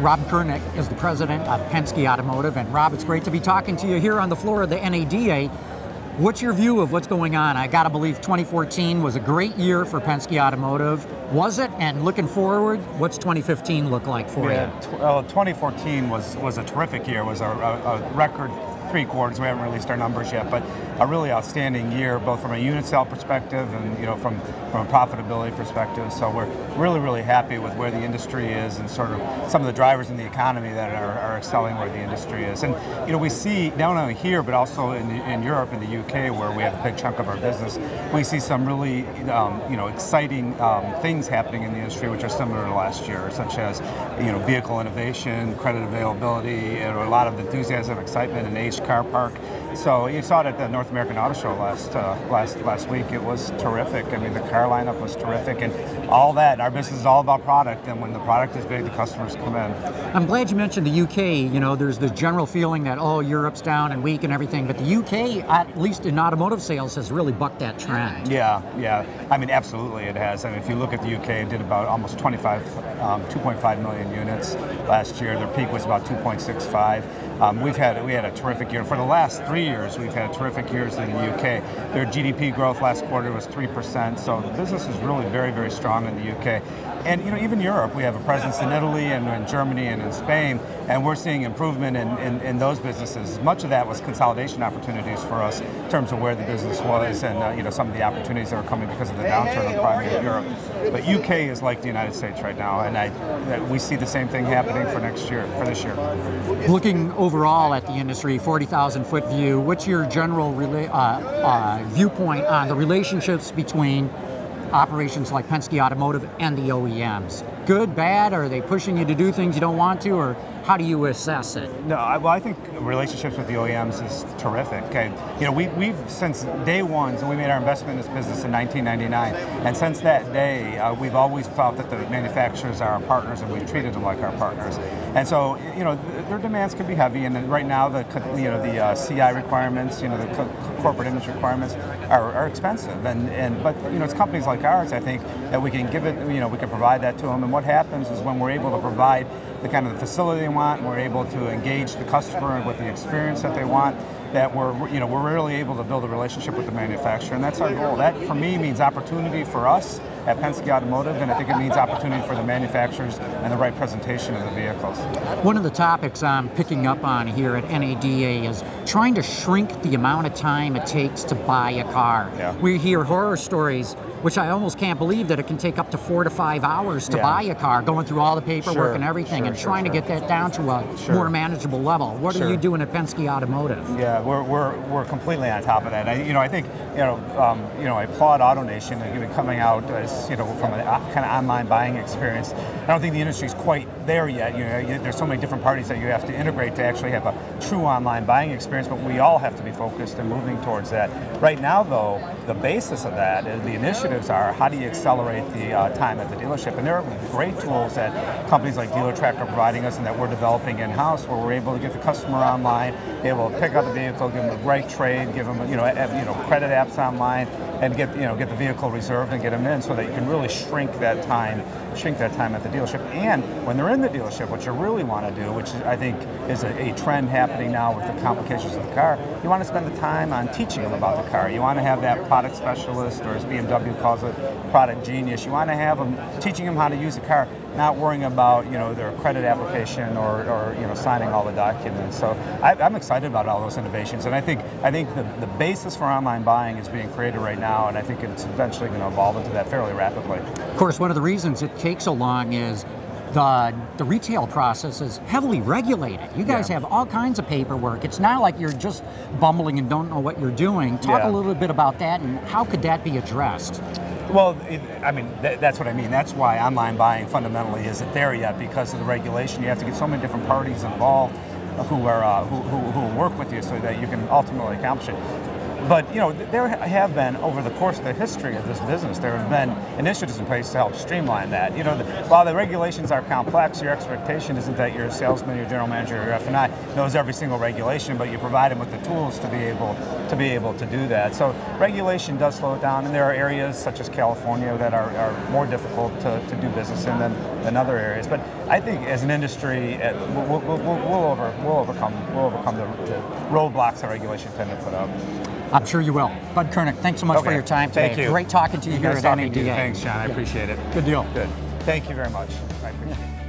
Rob Kurnick is the president of Penske Automotive. And Rob, it's great to be talking to you here on the floor of the NADA. What's your view of what's going on? I gotta believe 2014 was a great year for Penske Automotive. Was it? And looking forward, what's 2015 look like for you? 2014 was a terrific year. It was a record 3 quarters. We haven't released our numbers yet, but a really outstanding year, both from a unit sale perspective and from a profitability perspective. So we're really happy with where the industry is and sort of some of the drivers in the economy that are excelling where the industry is. And we see not only here but also in Europe and the UK, where we have a big chunk of our business, we see some really exciting things happening in the industry which are similar to last year, such as vehicle innovation, credit availability, and a lot of enthusiasm, excitement, and aged car park. So you saw it at the North American Auto Show last week. It was terrific. I mean, the car lineup was terrific, and all that. Our business is all about product, and when the product is big, the customers come in. I'm glad you mentioned the UK. There's the general feeling that, oh, Europe's down and weak and everything, but the UK, at least in automotive sales, has really bucked that trend. Yeah. I mean, absolutely it has. I mean, if you look at the UK, it did about almost 2.5 million units last year. Their peak was about 2.65. We had a terrific year. For the last 3 years, we've had terrific years in the UK. Their GDP growth last quarter was 3%, so the business is really very strong in the UK. And even Europe, we have a presence in Italy and in Germany and in Spain, and we're seeing improvement in those businesses. Much of that was consolidation opportunities for us in terms of where the business was and some of the opportunities that were coming because of the downturn in primary Europe. But UK is like the United States right now, and we see the same thing happening for this year. Looking overall at the industry, 40,000-foot view, what's your general viewpoint on the relationships between operations like Penske Automotive and the OEMs? Good, bad? Are they pushing you to do things you don't want to, or how do you assess it? No, I think relationships with the OEMs is terrific. Okay? We've since day one, so we made our investment in this business in 1999, and since that day, we've always felt that the manufacturers are our partners, and we've treated them like our partners. And so, their demands can be heavy, and right now the CI requirements, the corporate image requirements are expensive, but it's companies like ours, I think, that we can give it, we can provide that to them. And what happens is when we're able to provide the kind of the facility they want, and we're able to engage the customer with the experience that they want, that we're really able to build a relationship with the manufacturer, and that's our goal. That, for me, means opportunity for us at Penske Automotive, and I think it means opportunity for the manufacturers and the right presentation of the vehicles. One of the topics I'm picking up on here at NADA is trying to shrink the amount of time it takes to buy a car. Yeah. We hear horror stories, which I almost can't believe that it can take up to 4 to 5 hours to buy a car, going through all the paperwork and everything, and trying to get that down to a more manageable level. What are you doing at Penske Automotive? Yeah, we're completely on top of that. I think I applaud AutoNation and coming out as from a kind of online buying experience. I don't think the industry's quite there yet. There's so many different parties that you have to integrate to actually have a true online buying experience, but we all have to be focused and moving towards that. Right now, though, the basis of that is the initiatives are how do you accelerate the time at the dealership, and there are great tools that companies like DealerTrack are providing us and that we're developing in-house, where we're able to get the customer online, able to pick up the vehicle, give them the right trade, give them credit apps online, and get the vehicle reserved and get them in, so that you can really shrink that time at the dealership. And when they're in the dealership, what you really want to do, which I think is a trend happening now with the complications of the car, you want to spend the time on teaching them about the car. You want to have that product specialist, or as BMW calls it, product genius. You want to have them teaching them how to use the car, not worrying about their credit application or signing all the documents. So I'm excited about all those innovations, and I think the basis for online buying is being created right now, and I think it's eventually going to evolve into that fairly rapidly. Of course, one of the reasons it takes so long is the retail process is heavily regulated. You guys have all kinds of paperwork. It's not like you're just bumbling and don't know what you're doing. Talk a little bit about that, and how could that be addressed? Well, that's what I mean. That's why online buying fundamentally isn't there yet, because of the regulation. You have to get so many different parties involved who work with you so that you can ultimately accomplish it. But there have been, over the course of the history of this business, there have been initiatives in place to help streamline that. While the regulations are complex, your expectation isn't that your salesman, your general manager, your F&I knows every single regulation, but you provide them with the tools to be able to do that. So regulation does slow it down, and there are areas such as California that are more difficult to do business in than other areas. But I think as an industry, we'll overcome the roadblocks that regulation tend to put up. I'm sure you will. Bud Kurnick, thanks so much for your time today. Thank you. Great talking to you here at NADA. Thanks, John. I appreciate it. Good deal. Good. Thank you very much. I appreciate it.